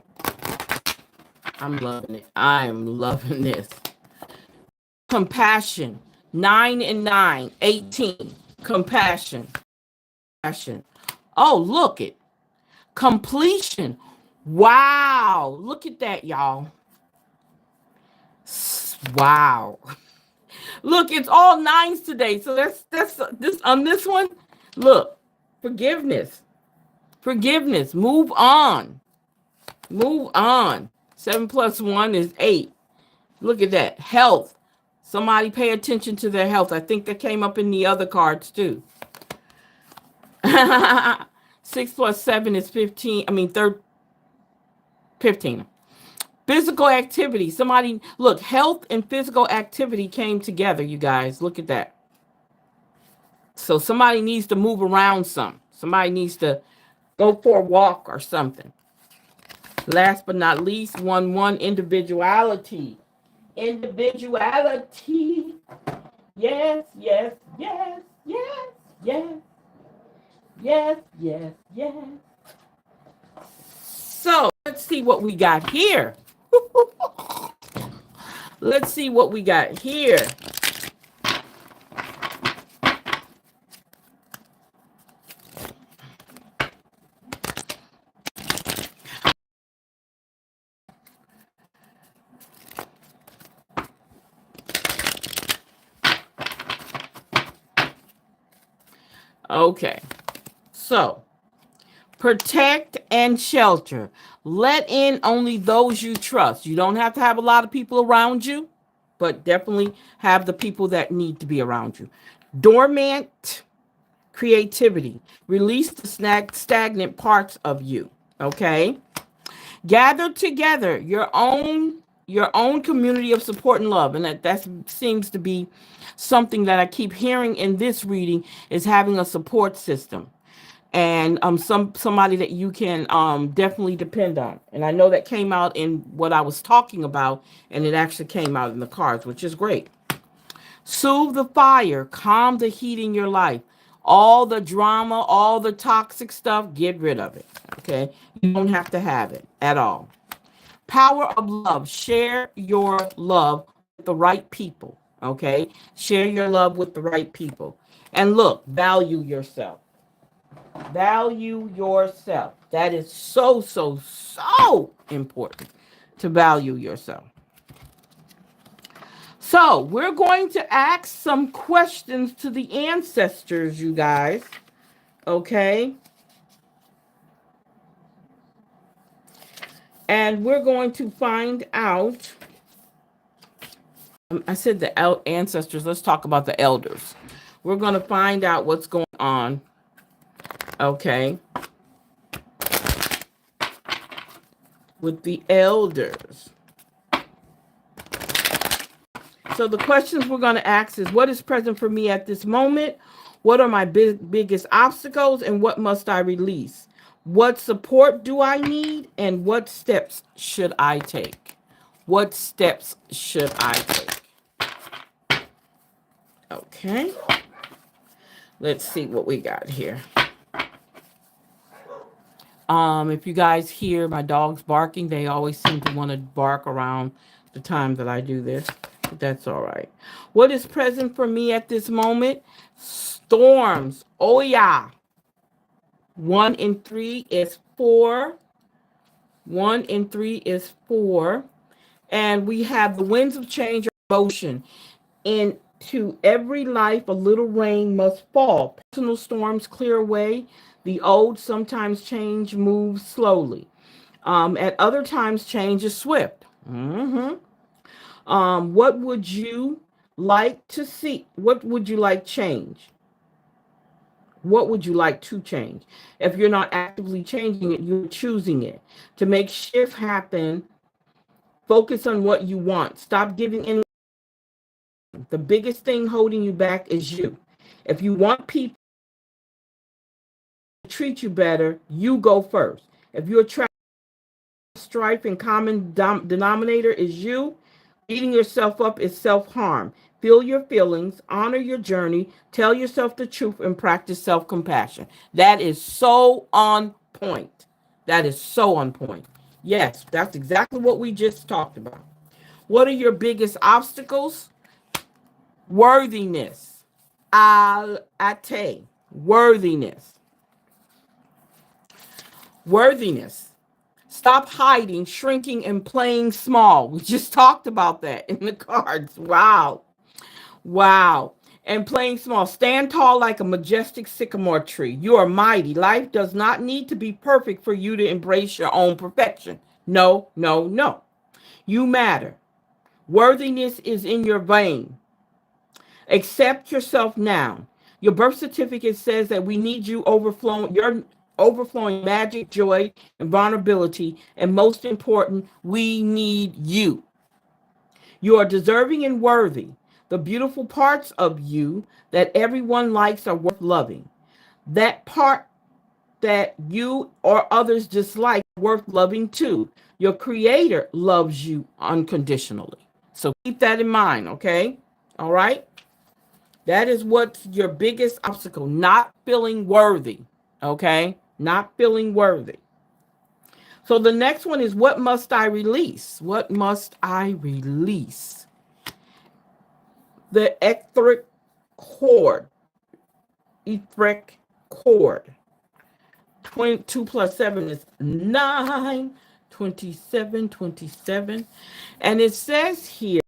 I'm loving it. I'm loving this. Compassion. 9 and 9. 18. Compassion. Compassion. Oh, look it. Completion. Wow. Look at that, y'all. Wow. Look, it's all nines today. So that's this on this one. Look, forgiveness. Forgiveness. Move on. Move on. 7 plus 1 is 8. Look at that. Health. Somebody pay attention to their health. I think that came up in the other cards too. 6 plus 7 is 15. I mean, 15. Physical activity. Somebody, look, health and physical activity came together, you guys. Look at that. So somebody needs to move around some. Somebody needs to go for a walk or something. Last but not least, 1 individuality. Individuality. Yes, yes, yes, yes, yes, yes, yes, yes. So let's see what we got here. Let's see what we got here. Okay, so protect and shelter. Let in only those you trust. You don't have to have a lot of people around you, but definitely have the people that need to be around you. Dormant creativity. Release the stagnant parts of you. Okay. Gather together your own community of support and love, and that seems to be something that I keep hearing in this reading is having a support system and somebody that you can definitely depend on. And I know that came out in what I was talking about, and it actually came out in the cards, which is great. Soothe the fire, calm the heat in your life. All the drama, all the toxic stuff, get rid of it. Okay? You don't have to have it at all. Power of love. Share your love with the right people. Okay? Share your love with the right people. And look, value yourself. Value yourself. That is so, so, so important to value yourself. So we're going to ask some questions to the ancestors, you guys. Okay? And we're going to find out. I said the ancestors. Let's talk about the elders. We're going to find out what's going on. Okay? With the elders. So the questions we're going to ask is, what is present for me at this moment? What are my biggest obstacles, and what must I release? What support do I need, and what steps should I take? What steps should I take? Okay. Let's see what we got here. If you guys hear my dogs barking, they always seem to want to bark around the time that I do this. But that's all right. What is present for me at this moment? Storms. Oh, yeah. 1 in 3 is 4. 1 in 3 is 4. And we have the winds of change or motion. Into every life, a little rain must fall. Personal storms clear away. The old sometimes change moves slowly. At other times, change is swift. What would you like to see? What would you like change? What would you like to change? If you're not actively changing it, you're choosing it. To make shift happen, focus on what you want. Stop giving any. The biggest thing holding you back is you. If you want people to treat you better, you go first. If you're attracted to strife and common denominator is you, beating yourself up is self-harm. Feel your feelings, honor your journey, tell yourself the truth, and practice self-compassion. That is so on point. That is so on point. Yes, that's exactly what we just talked about. What are your biggest obstacles? Worthiness. Ate. Worthiness. Worthiness. Stop hiding, shrinking, and playing small. We just talked about that in the cards. Wow. Wow. And playing small. Stand tall like a majestic sycamore tree. You are mighty. Life does not need to be perfect for you to embrace your own perfection. No, no, no. You matter. Worthiness is in your vein. Accept yourself now. Your birth certificate says that we need you overflowing your overflowing magic, joy, and vulnerability. And most important, we need you. You are deserving and worthy. The beautiful parts of you that everyone likes are worth loving. That part that you or others dislike worth loving too. Your creator loves you unconditionally. So keep that in mind, okay? All right? That is what's your biggest obstacle, not feeling worthy. Okay? Not feeling worthy. So the next one is what must I release? What must I release? The etheric cord. Etheric cord. 22 plus 7 is 9. 27, 27. And it says here,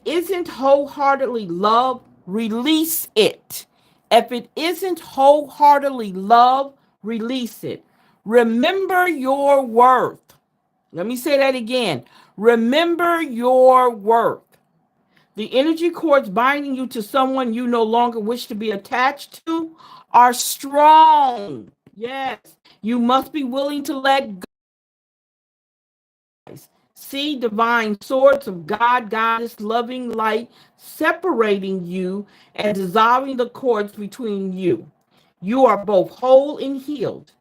isn't wholeheartedly love, release it. If it isn't wholeheartedly love, release it. Remember your worth. Let me say that again. Remember your worth. The energy cords binding you to someone you no longer wish to be attached to are strong. Yes, you must be willing to let go. See divine swords of God, Goddess, loving light separating you and dissolving the cords between you. You are both whole and healed.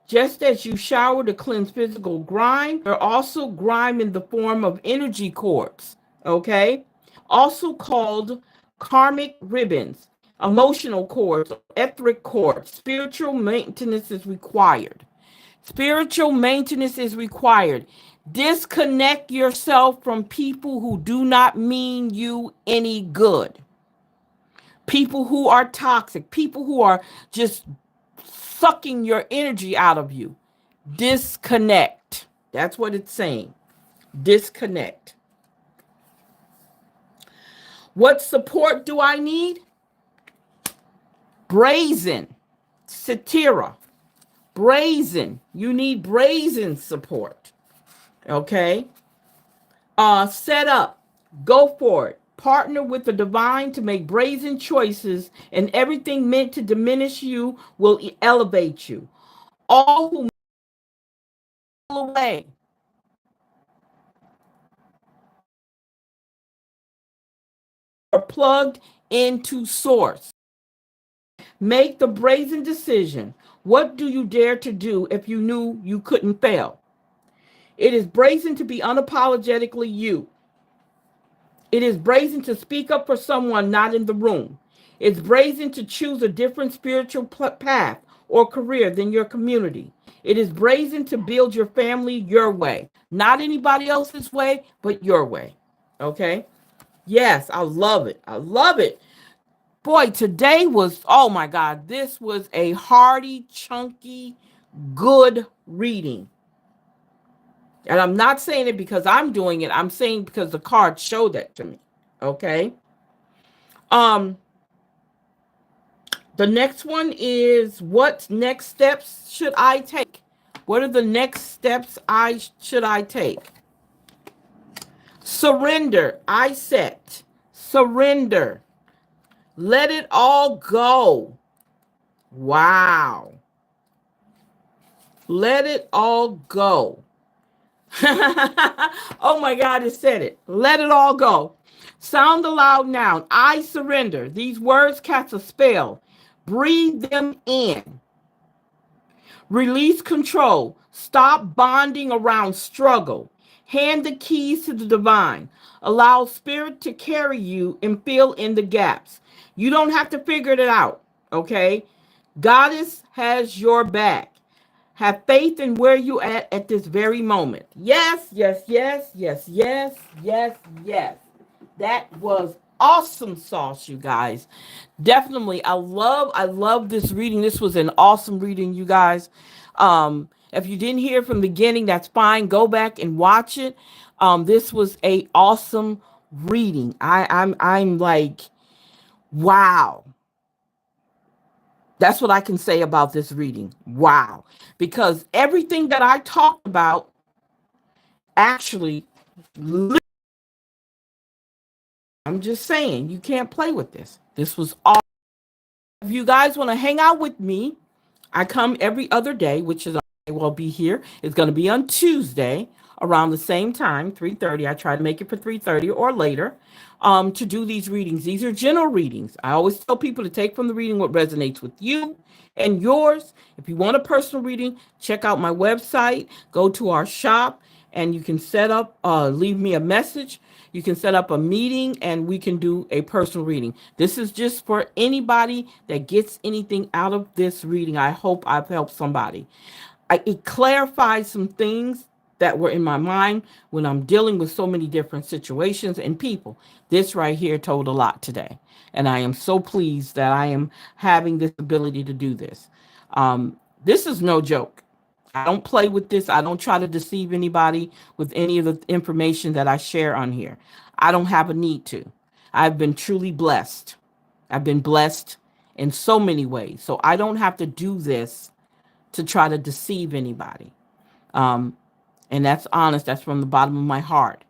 Just as you shower to cleanse physical grime, you're also grime in the form of energy cords, okay? Also called karmic ribbons, emotional cords, etheric cords. Spiritual maintenance is required. Spiritual maintenance is required. Disconnect yourself from people who do not mean you any good. People who are toxic, people who are just sucking your energy out of you. Disconnect. That's what it's saying. Disconnect. What support do I need? Brazen. Satira. Brazen. You need brazen support. Okay? Set up. Go for it. Partner with the divine to make brazen choices, and everything meant to diminish you will elevate you. All who fall away are plugged into source. Make the brazen decision. What do you dare to do if you knew you couldn't fail? It is brazen to be unapologetically you. It is brazen to speak up for someone not in the room. It's brazen to choose a different spiritual path or career than your community. It is brazen to build your family your way, not anybody else's way, but your way. Okay? Yes, I love it. I love it. Boy, today was, oh my God, this was a hearty, chunky, good reading. And I'm not saying it because I'm doing it. I'm saying because the cards show that to me. Okay? Um, the next one is, what next steps should I take? What are the next steps I take? Surrender. I set. Surrender. Let it all go. Wow. Let it all go. Oh my God, it said it. Let it all go. Sound aloud now. I surrender. These words cast a spell. Breathe them in. Release control. Stop bonding around struggle. Hand the keys to the divine. Allow spirit to carry you and fill in the gaps. You don't have to figure it out, okay? Goddess has your back. Have faith in where you at this very moment. Yes, yes, yes, yes, yes, yes, yes. That was awesome sauce, you guys. Definitely. I love this reading. This was an awesome reading, you guys. If you didn't hear from the beginning, that's fine. Go back and watch it. This was a awesome reading. I'm like, wow. That's what I can say about this reading. Wow. Because everything that I talked about actually, I'm just saying, you can't play with this. This was all. If you guys want to hang out with me, I come every other day, which is I will be here. It's going to be on Tuesday around the same time, 3:30. I try to make it for 3:30 or later, to do these readings. These are general readings. I always tell people to take from the reading what resonates with you and yours. If you want a personal reading, check out my website, go to our shop, and you can set up, leave me a message. You can set up a meeting and we can do a personal reading. This is just for anybody that gets anything out of this reading. I hope I've helped somebody. It clarifies some things that were in my mind when I'm dealing with so many different situations and people. This right here told a lot today. And I am so pleased that I am having this ability to do this. This is no joke. I don't play with this. I don't try to deceive anybody with any of the information that I share on here. I don't have a need to. I've been truly blessed. I've been blessed in so many ways. So I don't have to do this to try to deceive anybody. Um, and that's honest. That's from the bottom of my heart.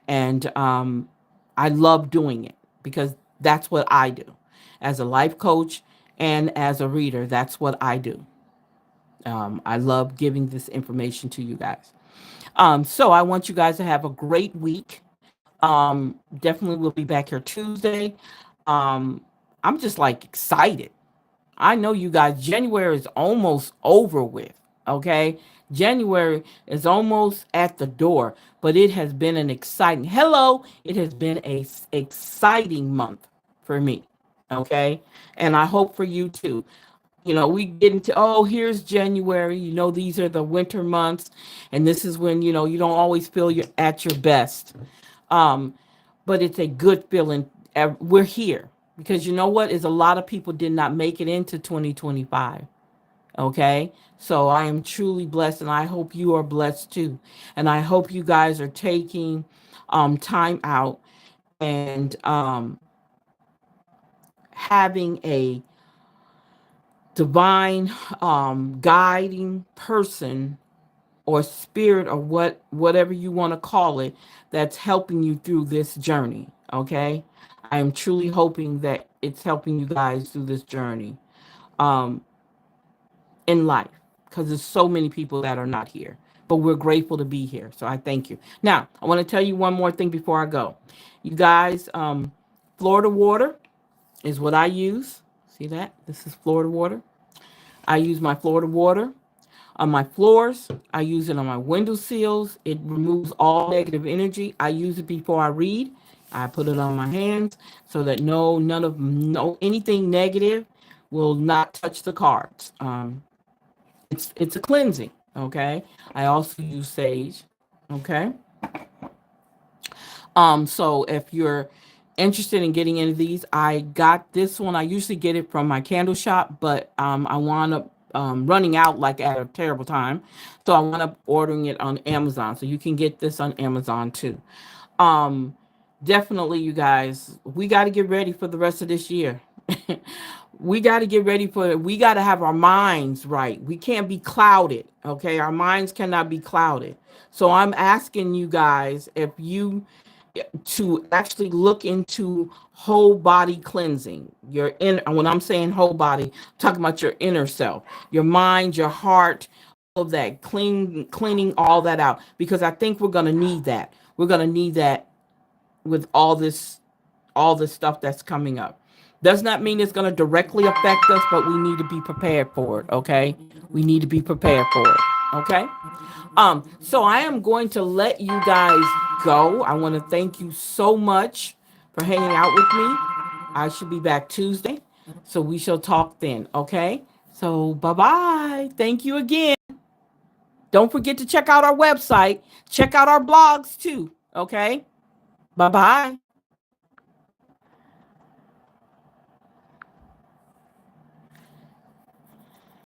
And I love doing it because that's what I do. As a life coach and as a reader, that's what I do. I love giving this information to you guys. So I want you guys to have a great week. Definitely we'll be back here Tuesday. Um, I'm just like excited. I know you guys, January is almost over with. Okay. January is almost at the door, but it has been an exciting, hello, it has been a exciting month for me. Okay. And I hope for you too. We get into, oh, here's January, these are the winter months, and this is when, you don't always feel you're at your best. Um, but it's a good feeling. We're here because you know what is a lot of people did not make it into 2025. Okay. So I am truly blessed and I hope you are blessed too. And I hope you guys are taking time out and having a divine guiding person or spirit or whatever you want to call it that's helping you through this journey. Okay. I am truly hoping that it's helping you guys through this journey um, in life because there's so many people that are not here, but we're grateful to be here. So I thank you. Now, I want to tell you one more thing before I go. You guys, Florida water is what I use. See that? This is Florida water. I use my Florida water on my floors. I use it on my window sills. It removes all negative energy. I use it before I read. I put it on my hands so that no anything negative will not touch the cards. It's a cleansing. Okay. I also use sage. Okay. So if you're interested in getting into these, I got this one. I usually get it from my candle shop, but I wound up running out like at a terrible time. So I wound up ordering it on Amazon. So you can get this on Amazon too. Um, Definitely, you guys. We got to get ready for the rest of this year. We got to get ready for it. We got to have our minds right. We can't be clouded. Okay. Our minds cannot be clouded. So I'm asking you guys if you to actually look into whole body cleansing. Your in when I'm saying whole body, I'm talking about your inner self, your mind, your heart, all of that, cleaning all that out. Because I think we're gonna need that. We're gonna need that with all this stuff that's coming up. Does not mean it's going to directly affect us, but we need to be prepared for it. Okay, we need to be prepared for it. Okay. So I am going to let you guys go. I want to thank you so much for hanging out with me. I should be back Tuesday, so we shall talk then. Okay. So bye bye. Thank you again. Don't forget to check out our website. Check out our blogs too. Okay. Bye bye.